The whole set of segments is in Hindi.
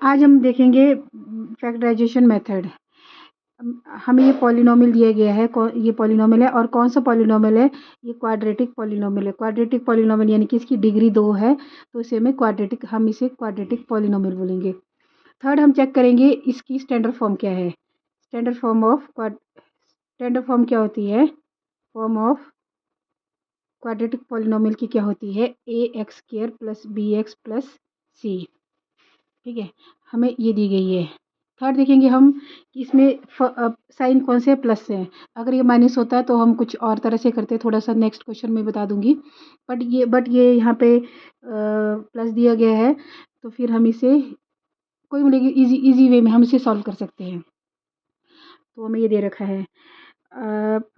आज हम देखेंगे फैक्टराइजेशन मेथड। हमें ये पॉलिनोमियल दिया गया है, ये पॉलिनोमियल है और कौन सा पॉलिनोमियल है, ये क्वाड्रेटिक पॉलिनोमियल है। क्वाड्रेटिक पॉलिनोमियल यानी कि इसकी डिग्री 2 है, तो हम इसे क्वाड्रेटिक पॉलिनोमियल बोलेंगे। थर्ड हम चेक करेंगे इसकी स्टैंडर्ड फॉर्म क्या है। स्टैंडर्ड फॉर्म क्या होती है, फॉर्म ऑफ क्वाड्रेटिक पॉलिनोमियल की क्या होती है, ax² + bx + c। ठीक है, हमें ये दी गई है। थर्ड देखेंगे हम कि इसमें साइन कौन से प्लस से है। अगर ये माइनस होता है तो हम कुछ और तरह से करते हैं, थोड़ा सा नेक्स्ट क्वेश्चन में बता दूंगी। बट ये यहाँ पे प्लस दिया गया है, तो फिर हम इसे कोई मिलेगी इजी वे में हम इसे सॉल्व कर सकते हैं। तो हमें ये दे रखा है,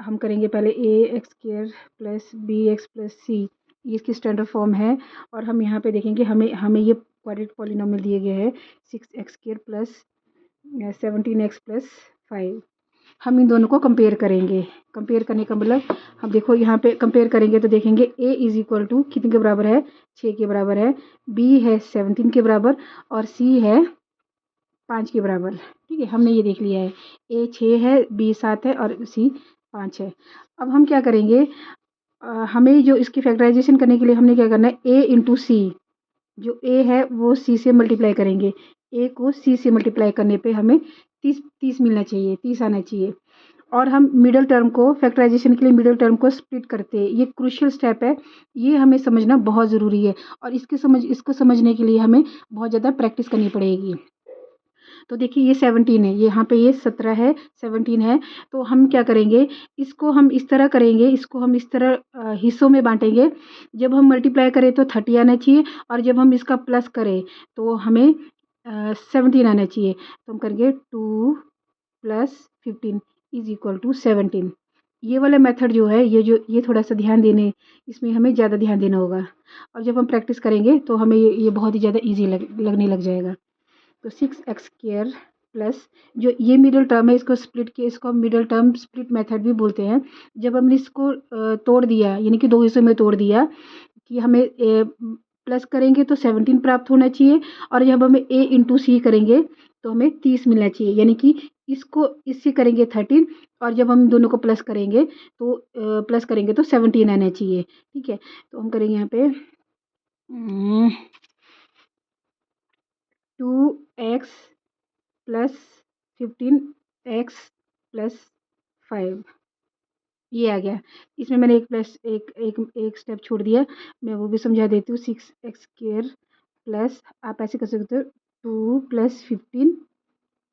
हम करेंगे पहले ax² + bx + c, ये इसकी स्टैंडर्ड फॉर्म है। और हम यहाँ पे देखेंगे हमें ये क्वाड्रेटिक पॉलिनोमियल दिए गए हैं 6x² + 17x + 5। हम इन दोनों को कंपेयर करेंगे। कंपेयर करने का मतलब, हम देखो यहाँ पे कंपेयर करेंगे तो देखेंगे a = कितने के बराबर है, 6 के बराबर है, b है 17 के बराबर और c है 5 के बराबर। ठीक है, हमने ये देख लिया है, a 6 है, b 7 है और c 5 है। अब हम क्या करेंगे, हमें जो इसकी फैक्टराइजेशन करने के लिए हमने क्या करना है, a × c, जो a है वो c से मल्टीप्लाई करेंगे। a को c से मल्टीप्लाई करने पे हमें 30 मिलना चाहिए, 30 आना चाहिए। और हम मिडल टर्म को फैक्टराइजेशन के लिए मिडल टर्म को स्प्लिट करते हैं। ये क्रूशियल स्टेप है, ये हमें समझना बहुत ज़रूरी है और इसको समझने के लिए हमें बहुत ज़्यादा प्रैक्टिस करनी पड़ेगी। तो देखिए ये 17 है, यहाँ पे ये 17 है, 17 है। तो हम क्या करेंगे, इसको हम इस तरह करेंगे, इसको हम इस तरह हिस्सों में बांटेंगे। जब हम मल्टीप्लाई करें तो 30 आना चाहिए और जब हम इसका प्लस करें तो हमें 17 आना चाहिए। तो हम करेंगे 2 + 15 = 17। ये वाला मेथड जो है, ये थोड़ा सा ध्यान देने, इसमें हमें ज़्यादा ध्यान देना होगा और जब हम प्रैक्टिस करेंगे तो हमें ये बहुत ही ज़्यादा ईजी लगने लग जाएगा। तो 6x² प्लस जो ये मिडल टर्म है, इसको हम मिडल टर्म स्प्लिट मेथड भी बोलते हैं। जब हमने इसको तोड़ दिया, यानी कि 2 हिस्सों में तोड़ दिया कि हमें प्लस करेंगे तो 17 प्राप्त होना चाहिए और जब हमें a × c करेंगे तो हमें 30 मिलना चाहिए, यानी कि इसको इससे करेंगे 13 और जब हम दोनों को प्लस करेंगे तो 17 आना चाहिए। ठीक है, तो हम करेंगे यहाँ पे 2x + 15x + 5, ये आ गया। इसमें मैंने एक स्टेप छोड़ दिया, मैं वो भी समझा देती हूँ। 6x² प्लस, आप ऐसे कर सकते हो 2 + 15,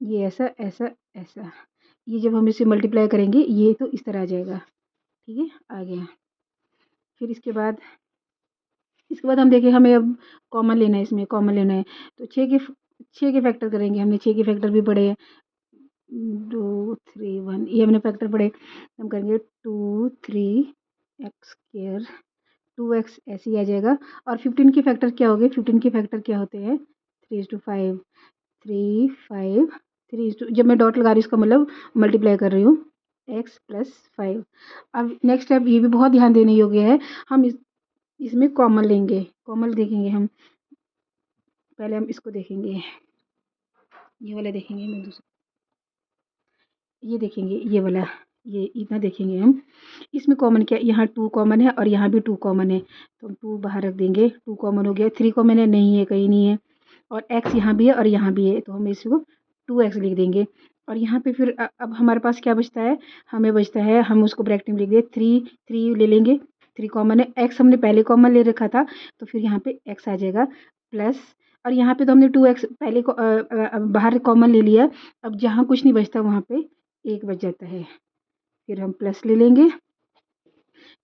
ये ऐसा ऐसा ऐसा, ये जब हम इसे मल्टीप्लाई करेंगे ये तो इस तरह आ जाएगा। ठीक है, आ गया। फिर इसके बाद हम देखें, हमें अब कॉमन लेना है, इसमें कॉमन लेना है तो 6 के फैक्टर करेंगे। हमने 6 के फैक्टर भी पढ़े हैं, 2 3 1, ये हमने फैक्टर पढ़े। हम करेंगे 2 3x², 2x ऐसे ही आ जाएगा। और 15 के फैक्टर क्या हो गए, 15 के फैक्टर क्या होते हैं, 3:5, 3 5 3, जब मैं डॉट लगा रही हूँ इसका मतलब मल्टीप्लाई कर रही हूँ x + 5। अब नेक्स्ट स्टेप ये भी बहुत ध्यान देने योग्य है, हम इसमें कॉमन लेंगे, कॉमन देखेंगे हम। पहले हम इसको देखेंगे, ये वाला देखेंगे, मैं दूसरा ये देखेंगे, ये वाला, ये इतना देखेंगे हम। इसमें कॉमन क्या है, यहाँ 2 कॉमन है और यहाँ भी 2 कॉमन है, तो हम 2 बाहर रख देंगे, 2 कॉमन हो गया। 3 कॉमन है, नहीं है, कहीं नहीं है। और x यहाँ भी है और यहाँ भी है, तो हम इसको 2x लिख देंगे। और यहाँ पे फिर अब हमारे पास क्या बचता है, हमें बचता है, हम उसको ब्रैकेट में लिख दे 3 ले लेंगे, 3 कॉमन है। x हमने पहले कॉमन ले रखा था तो फिर यहाँ पे x आ जाएगा प्लस, और यहाँ पे तो हमने 2x पहले को बाहर कॉमन ले लिया। अब जहाँ कुछ नहीं बचता वहाँ पे 1 बच जाता है, फिर हम प्लस ले लेंगे।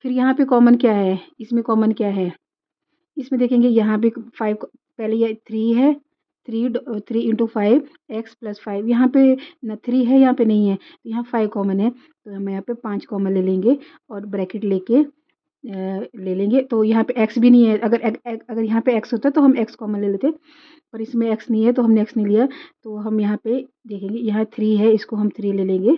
फिर यहाँ पे कॉमन क्या है, इसमें कॉमन क्या है, इसमें देखेंगे यहाँ पे 5, पहले ये 3 है, 3 × 5 x + 5, यहाँ पे ना 3 है, यहाँ पे नहीं है, तो यहाँ 5 कॉमन है, तो हम यहाँ पे 5 कॉमन ले लेंगे और ब्रैकेट लेके ले लेंगे। तो यहाँ पे x भी नहीं है, अगर यहाँ पे x होता तो हम x कॉमन ले लेते, पर इसमें x नहीं है तो हमने x नहीं लिया। तो हम यहाँ पे देखेंगे, यहाँ 3 है, इसको हम 3 ले लेंगे,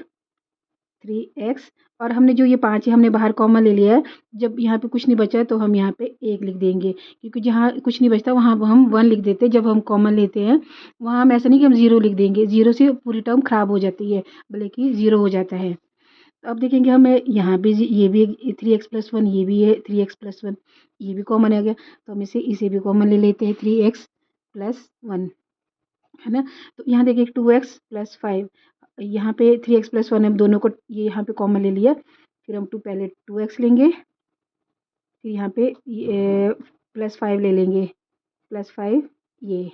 3x और हमने जो ये 5 है हमने बाहर कॉमन ले लिया है। जब यहाँ पे कुछ नहीं बचा तो हम यहाँ पे 1 लिख देंगे, क्योंकि जहाँ कुछ नहीं बचता वहाँ हम 1 लिख देते हैं। जब हम कॉमन लेते हैं वहाँ हम ऐसा नहीं कि हम 0 लिख देंगे, 0 से पूरी टर्म खराब हो जाती है, बल्कि 0 हो जाता है। तो अब देखेंगे हमें यहाँ पे ये भी 3x+1, ये भी है 3x+1, ये भी कॉमन आ गया, तो हम इसे भी कॉमन ले लेते हैं 3x+1, है ना। तो यहाँ देखिए 2x+5, यहाँ पे 3x+1 है, दोनों को ये यहाँ पे कॉमन ले लिया। फिर हम पहले 2x लेंगे, फिर यहाँ पे +5 ले लेंगे, +5 ये,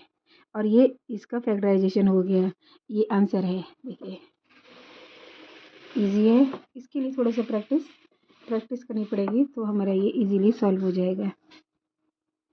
और ये इसका फैक्टराइजेशन हो गया। ये आंसर है, देखिए इजी है। इसके लिए थोड़ा सा प्रैक्टिस करनी पड़ेगी, तो हमारा ये इजीली सॉल्व हो जाएगा।